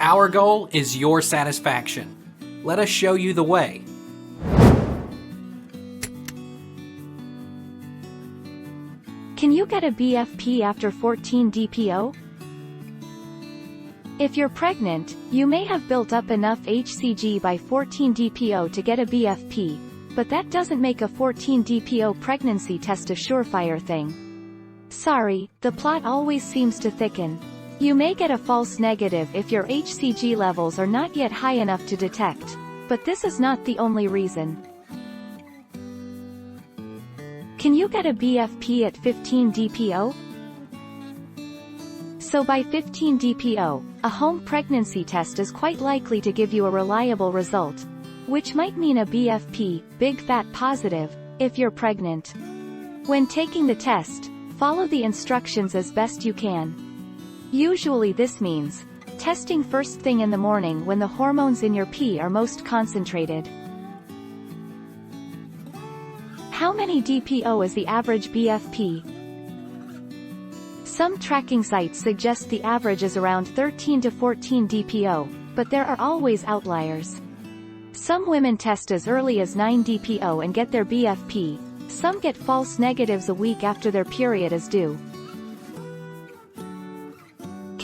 Our goal is your satisfaction. Let us show you the way. Can you get a BFP after 14 DPO? If you're pregnant, you may have built up enough HCG by 14 DPO to get a BFP, but that doesn't make a 14 DPO pregnancy test a surefire thing. Sorry, the plot always seems to thicken. You may get a false negative if your HCG levels are not yet high enough to detect, but this is not the only reason. Can you get a BFP at 15 DPO? So by 15 DPO, a home pregnancy test is quite likely to give you a reliable result, which might mean a BFP, big fat positive, if you're pregnant. When taking the test, follow the instructions as best you can. Usually this means testing first thing in the morning when the hormones in your pee are most concentrated. How many DPO is the average BFP? Some tracking sites suggest the average is around 13 to 14 DPO, but there are always outliers. Some women test as early as 9 DPO and get their BFP, some get false negatives a week after their period is due.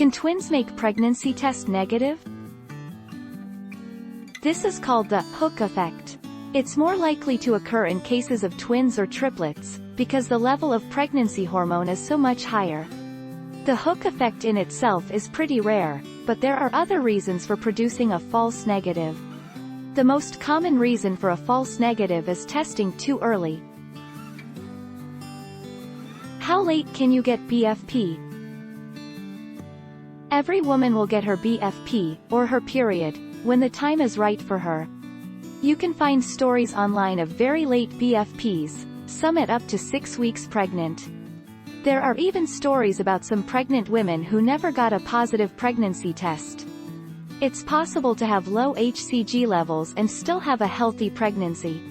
Can twins make pregnancy test negative? This is called the hook effect. It's more likely to occur in cases of twins or triplets, because the level of pregnancy hormone is so much higher. The hook effect in itself is pretty rare, but there are other reasons for producing a false negative. The most common reason for a false negative is testing too early. How late can you get BFP? Every woman will get her BFP, or her period, when the time is right for her. You can find stories online of very late BFPs, some at up to 6 weeks pregnant. There are even stories about some pregnant women who never got a positive pregnancy test. It's possible to have low HCG levels and still have a healthy pregnancy.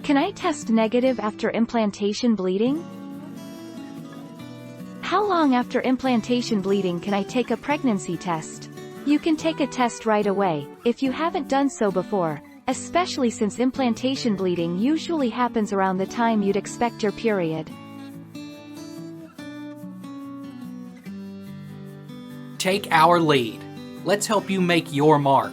Can I test negative after implantation bleeding? How long after implantation bleeding can I take a pregnancy test? You can take a test right away, if you haven't done so before, especially since implantation bleeding usually happens around the time you'd expect your period. Take our lead. Let's help you make your mark.